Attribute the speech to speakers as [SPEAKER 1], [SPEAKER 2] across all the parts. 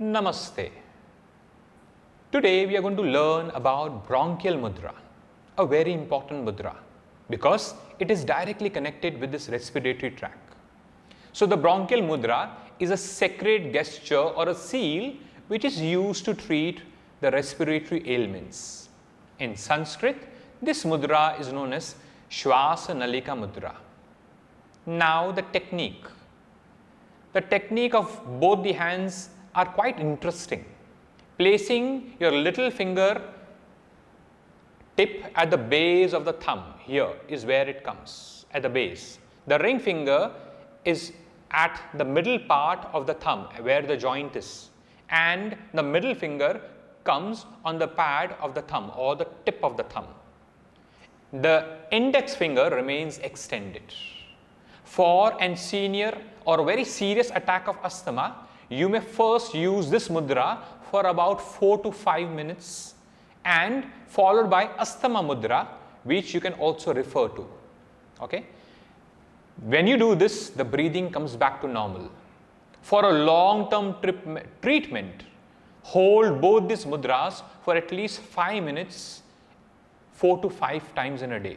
[SPEAKER 1] Namaste. Today we are going to learn about bronchial mudra, a very important mudra because it is directly connected with this respiratory tract. So the bronchial mudra is a sacred gesture or a seal which is used to treat the respiratory ailments. In Sanskrit, this mudra is known as Shwasa Nalika mudra. Now the technique. The technique of both the hands are quite interesting. Placing your little finger tip at the base of the thumb, here is where it comes, at the base. The ring finger is at the middle part of the thumb where the joint is, and the middle finger comes on the pad of the thumb or the tip of the thumb. The index finger remains extended. For an severe or very serious attack of asthma, you may first use this mudra for about 4 to 5 minutes and followed by asthma mudra, which you can also refer to. Okay? When you do this, the breathing comes back to normal. For a long-term treatment, hold both these mudras for at least 5 minutes, 4 to 5 times in a day.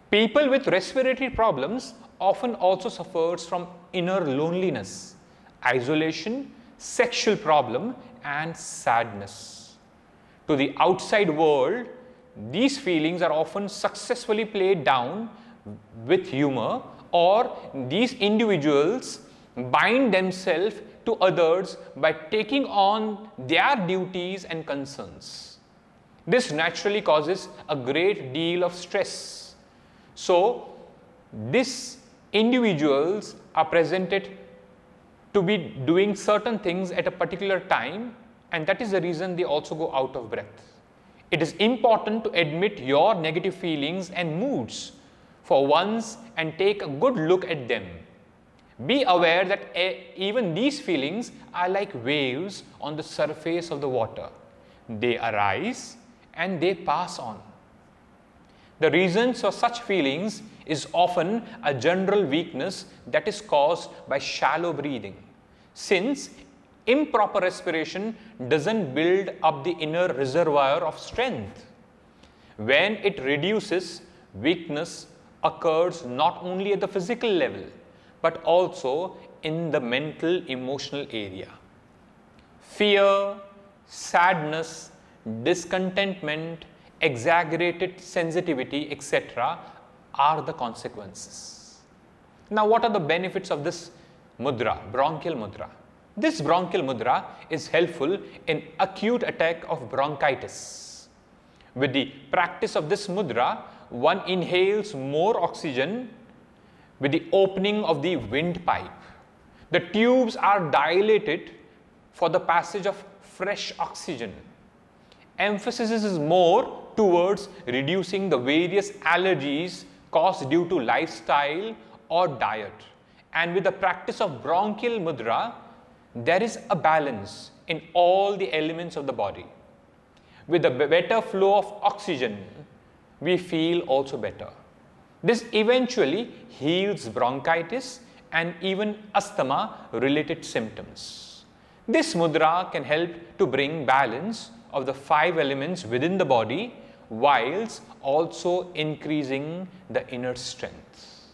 [SPEAKER 1] People with respiratory problems often also suffers from inner loneliness, isolation, sexual problem and sadness. To the outside world, these feelings are often successfully played down with humor, or these individuals bind themselves to others by taking on their duties and concerns. This naturally causes a great deal of stress. So, these individuals are presented to be doing certain things at a particular time, and that is the reason they also go out of breath. It is important to admit your negative feelings and moods for once and take a good look at them. Be aware that even these feelings are like waves on the surface of the water. They arise and they pass on. The reasons for such feelings is often a general weakness that is caused by shallow breathing, since improper respiration doesn't build up the inner reservoir of strength. When it reduces, weakness occurs not only at the physical level, but also in the mental emotional area. Fear, sadness, discontentment, exaggerated sensitivity, etc. are the consequences. Now, what are the benefits of this mudra, bronchial mudra? This bronchial mudra is helpful in acute attack of bronchitis. With the practice of this mudra, one inhales more oxygen with the opening of the windpipe. The tubes are dilated for the passage of fresh oxygen. Emphasis is more towards reducing the various allergies caused due to lifestyle or diet. And with the practice of bronchial mudra, there is a balance in all the elements of the body. With a better flow of oxygen, we feel also better. This eventually heals bronchitis and even asthma related symptoms. This mudra can help to bring balance of the 5 elements within the body, whilst also increasing the inner strength.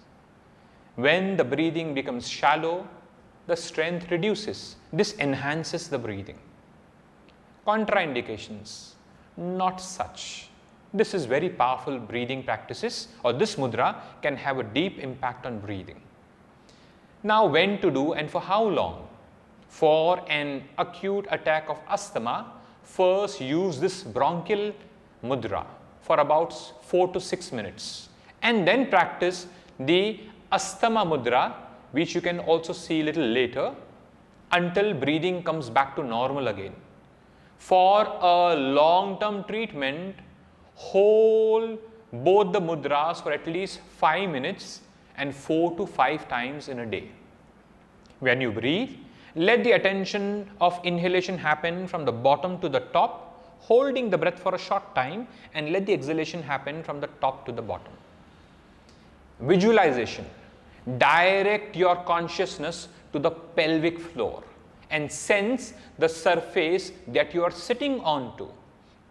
[SPEAKER 1] When the breathing becomes shallow, the strength reduces. This enhances the breathing. Contraindications, not such. This is very powerful breathing practices, or this mudra can have a deep impact on breathing. Now, when to do and for how long? For an acute attack of asthma, first use this bronchial mudra for about 4 to 6 minutes, and then practice the asthma mudra, which you can also see a little later, until breathing comes back to normal again. For a long-term treatment, hold both the mudras for at least 5 minutes and 4 to 5 times in a day. When you breathe, let the attention of inhalation happen from the bottom to the top, holding the breath for a short time, and let the exhalation happen from the top to the bottom. Visualization. Direct your consciousness to the pelvic floor and sense the surface that you are sitting onto.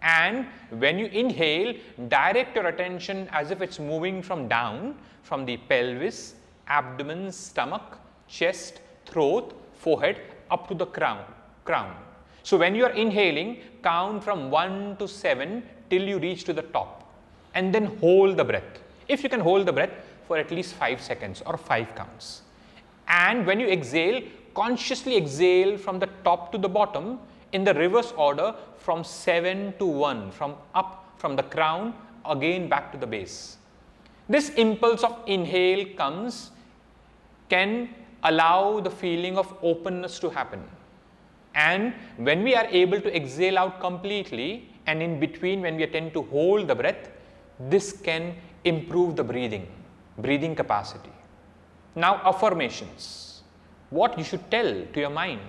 [SPEAKER 1] And when you inhale, direct your attention as if it's moving from down, from the pelvis, abdomen, stomach, chest, throat, forehead, up to the crown. So when you are inhaling, count from 1 to 7 till you reach to the top, and then hold the breath. If you can hold the breath for at least 5 seconds or 5 counts. And when you exhale, consciously exhale from the top to the bottom in the reverse order from 7 to 1, from the crown again back to the base. This impulse of inhale can allow the feeling of openness to happen. And when we are able to exhale out completely, and in between when we tend to hold the breath, this can improve the breathing capacity. Now, affirmations. What you should tell to your mind.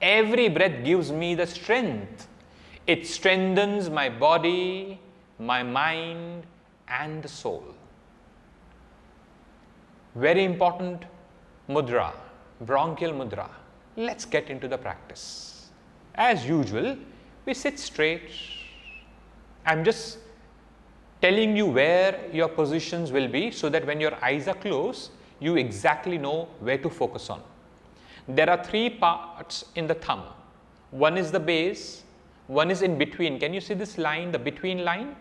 [SPEAKER 1] Every breath gives me the strength. It strengthens my body, my mind, and the soul. Very important mudra, bronchial mudra. Let's get into the practice. As usual, we sit straight. I'm just telling you where your positions will be so that when your eyes are closed, you exactly know where to focus on. There are 3 parts in the thumb. One is the base, one is in between. Can you see this line, the between line?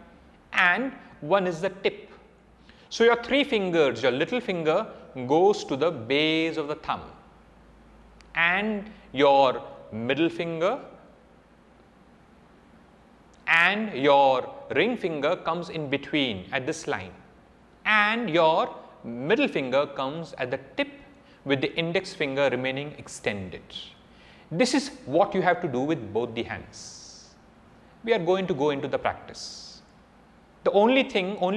[SPEAKER 1] And one is the tip. So your 3 fingers, your little finger goes to the base of the thumb, and your middle finger and your ring finger comes in between at this line, and your middle finger comes at the tip with the index finger remaining extended. This is what you have to do with both the hands. We are going to go into the practice. The only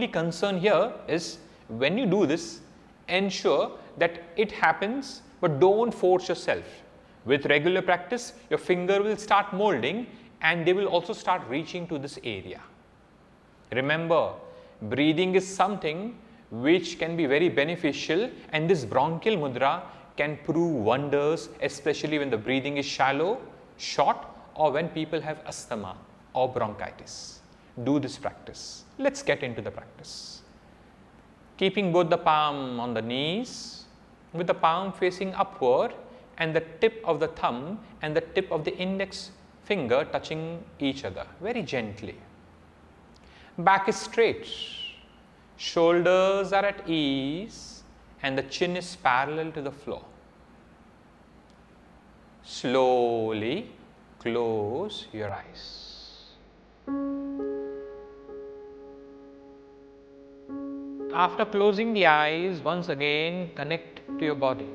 [SPEAKER 1] concern here is when you do this, ensure that it happens, but don't force yourself. With regular practice, your finger will start molding and they will also start reaching to this area. Remember, breathing is something which can be very beneficial, and this bronchial mudra can prove wonders, especially when the breathing is shallow, short, or when people have asthma or bronchitis. Do this practice. Let's get into the practice. Keeping both the palm on the knees, with the palm facing upward and the tip of the thumb and the tip of the index finger touching each other very gently. Back is straight, shoulders are at ease, and the chin is parallel to the floor. Slowly close your eyes. After closing the eyes, once again connect to your body.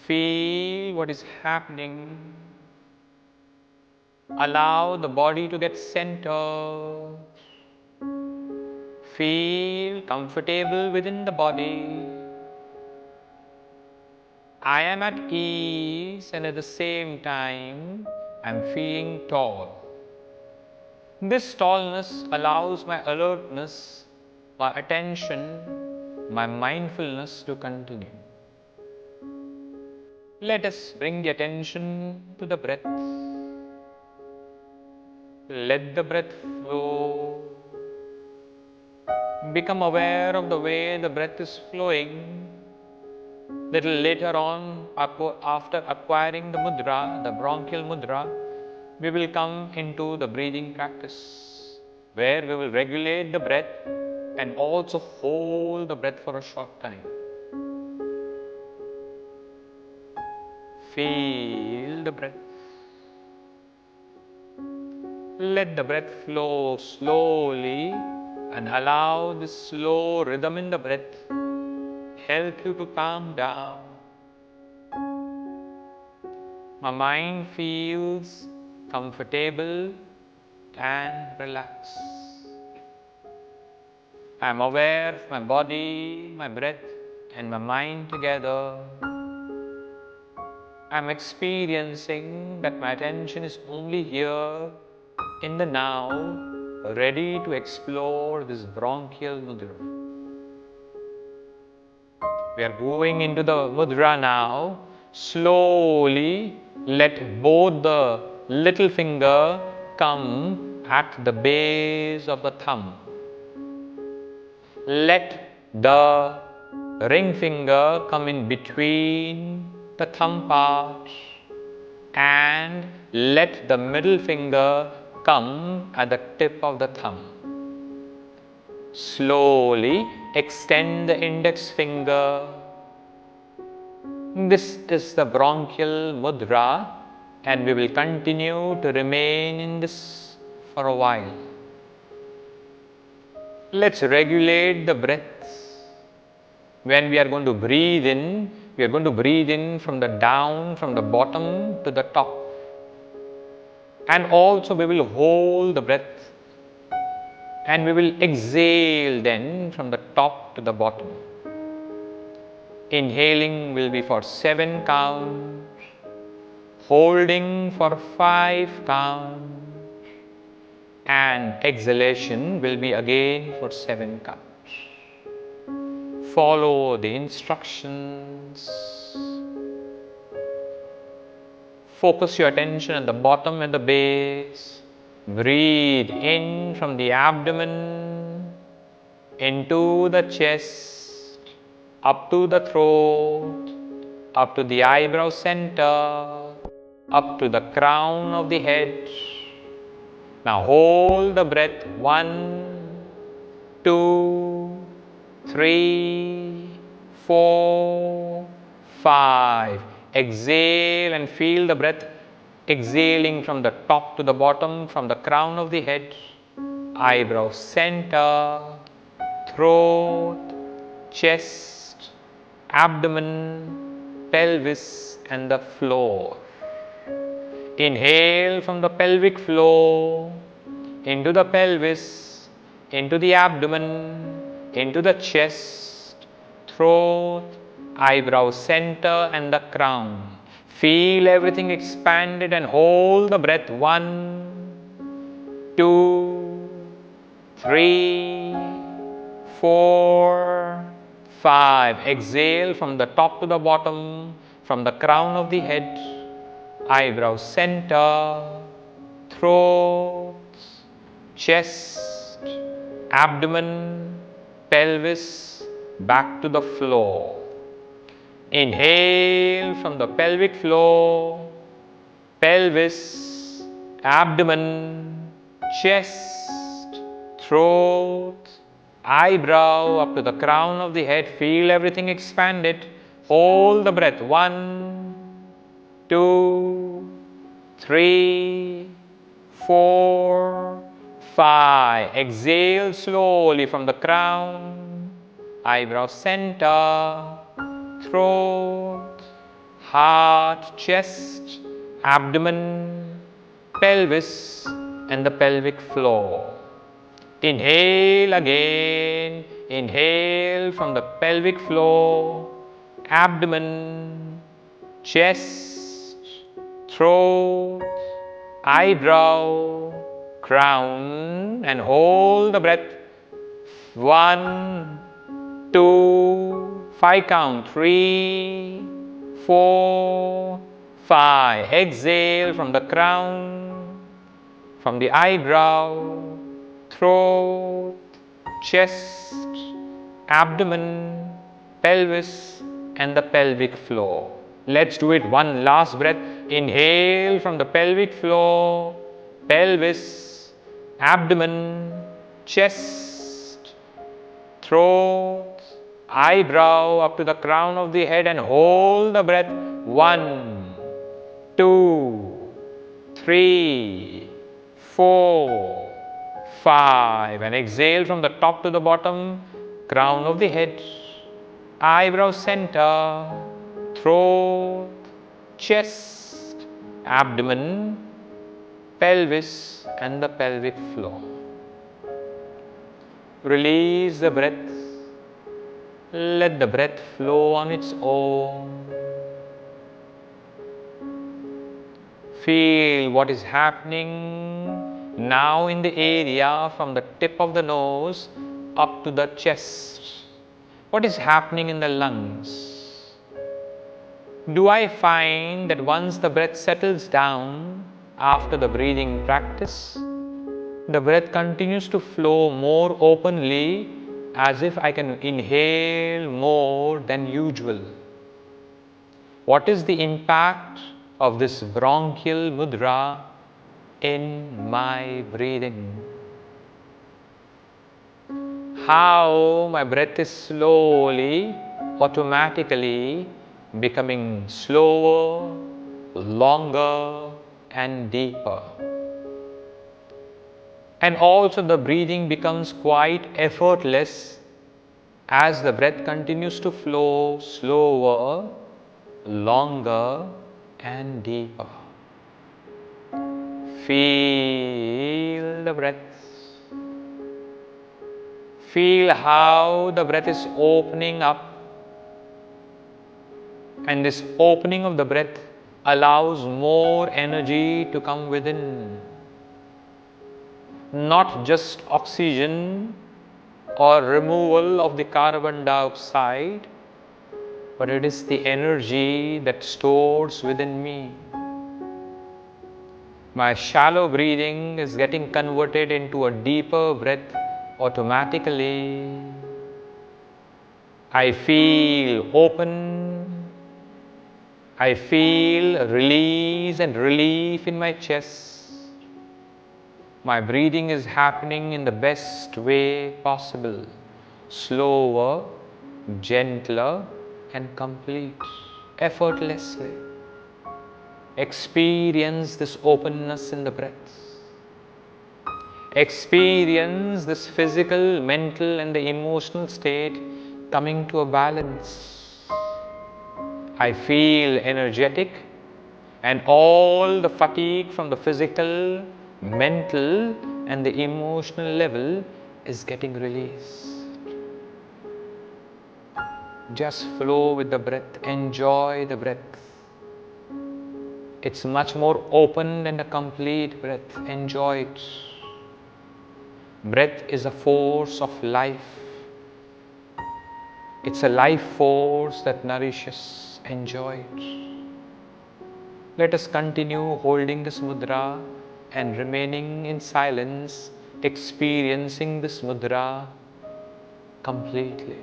[SPEAKER 1] Feel what is happening. Allow the body to get centered. Feel comfortable within the body. I am at ease, and at the same time, I am feeling tall. This tallness allows my alertness, my attention, my mindfulness to continue. Let us bring the attention to the breath. Let the breath flow. Become aware of the way the breath is flowing. Little later on, after acquiring the mudra, the bronchial mudra, we will come into the breathing practice, where we will regulate the breath and also hold the breath for a short time. Feel the breath. Let the breath flow slowly, and allow this slow rhythm in the breath help you to calm down. My mind feels comfortable and relaxed. I am aware of my body, my breath, and my mind together. I am experiencing that my attention is only here in the now, ready to explore this bronchial mudra. We are going into the mudra now, Slowly let both the little finger come at the base of the thumb. Let the ring finger come in between the thumb part and let the middle finger come at the tip of the thumb. Slowly extend the index finger. This is the bronchial mudra, and we will continue to remain in this for a while. Let's regulate the breath. When we are going to breathe in, we are going to breathe in from the down, from the bottom to the top. And also we will hold the breath and we will exhale then from the top to the bottom. Inhaling will be for 7 counts, holding for 5 counts, and exhalation will be again for 7 counts. Follow the instructions. Focus your attention at the bottom and the base. Breathe in from the abdomen into the chest, up to the throat, up to the eyebrow center, up to the crown of the head. Now hold the breath. 1, 2, 3, 4, 5. Exhale and feel the breath exhaling from the top to the bottom, from the crown of the head, eyebrow center, throat, chest, abdomen, pelvis and the floor. Inhale from the pelvic floor into the pelvis, into the abdomen, into the chest, throat, eyebrow center and the crown. Feel everything expanded and hold the breath. 1, 2, 3, 4, 5. Exhale from the top to the bottom, from the crown of the head, eyebrow center, throat, chest, abdomen, pelvis, back to the floor. Inhale from the pelvic floor, pelvis, abdomen, chest, throat, eyebrow up to the crown of the head. Feel everything expanded. Hold the breath. 1, 2, 3, 4, 5. Exhale slowly from the crown, eyebrow center, throat, heart, chest, abdomen, pelvis and the pelvic floor. Inhale again. Inhale from the pelvic floor, abdomen, chest, throat, eyebrow, crown, and hold the breath. 1, 2, 5 count. 3, 4, 5. Exhale from the crown, from the eyebrow, throat, chest, abdomen, pelvis and the pelvic floor. Let's do it. One last breath. Inhale from the pelvic floor, pelvis, abdomen, chest, throat, eyebrow up to the crown of the head and hold the breath. 1, 2, 3, 4, 5. And exhale from the top to the bottom, crown of the head, eyebrow center, throat, chest, abdomen, pelvis and the pelvic floor. Release the breath. Let the breath flow on its own. Feel what is happening now in the area from the tip of the nose up to the chest. What is happening in the lungs? Do I find that once the breath settles down after the breathing practice, the breath continues to flow more openly as if I can inhale more than usual? What is the impact of this bronchial mudra in my breathing? How my breath is slowly, automatically becoming slower, longer and deeper. And also the breathing becomes quite effortless as the breath continues to flow slower, longer and deeper. Feel the breath. Feel how the breath is opening up, and this opening of the breath allows more energy to come within. Not just oxygen or removal of the carbon dioxide, but it is the energy that stores within me. My shallow breathing is getting converted into a deeper breath automatically. I feel open. I feel release and relief in my chest. My breathing is happening in the best way possible. Slower, gentler and complete. Effortlessly. Experience this openness in the breath. Experience this physical, mental and the emotional state coming to a balance. I feel energetic and all the fatigue from the physical, mental and the emotional level is getting released. Just flow with the breath, enjoy the breath. It's much more open and a complete breath. Enjoy it. Breath is a force of life. It's a life force that nourishes. Enjoy it. Let us continue holding this mudra and remaining in silence, experiencing this mudra completely.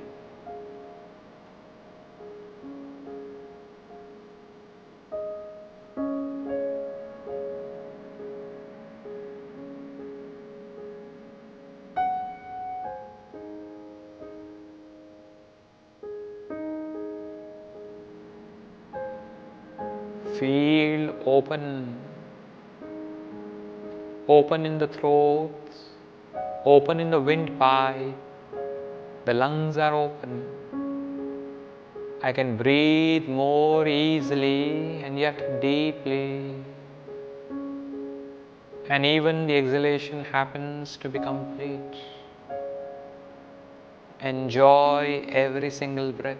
[SPEAKER 1] Feel open. Open in the throat, open in the windpipe. The lungs are open. I can breathe more easily and yet deeply. And even the exhalation happens to be complete. Enjoy every single breath.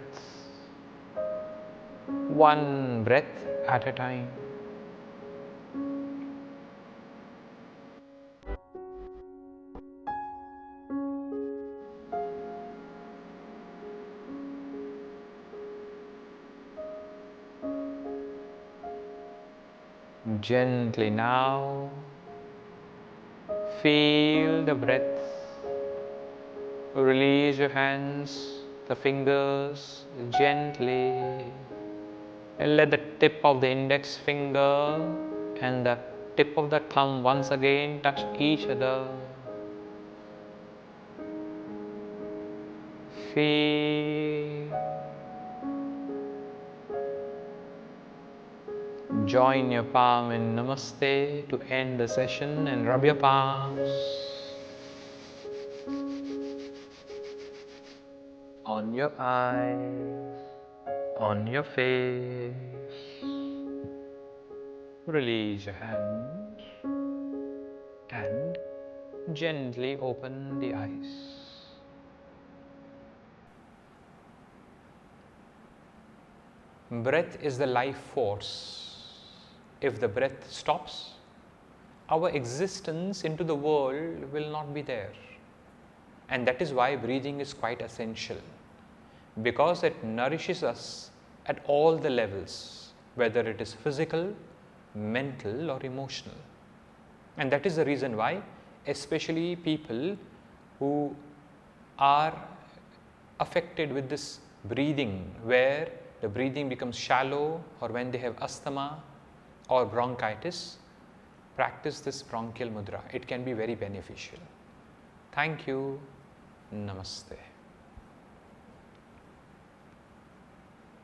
[SPEAKER 1] One breath at a time. Gently now, feel the breath. Release your hands, the fingers gently, and let the tip of the index finger and the tip of the thumb once again touch each other. Feel. Join your palm in Namaste to end the session and rub your palms on your eyes, on your face. Release your hands and gently open the eyes. Breath is the life force. If the breath stops, our existence into the world will not be there. And that is why breathing is quite essential, because it nourishes us at all the levels, whether it is physical, mental or emotional. And that is the reason why especially people who are affected with this breathing, where the breathing becomes shallow, or when they have asthma or bronchitis, practice this bronchial mudra. It can be very beneficial. Thank you. Namaste.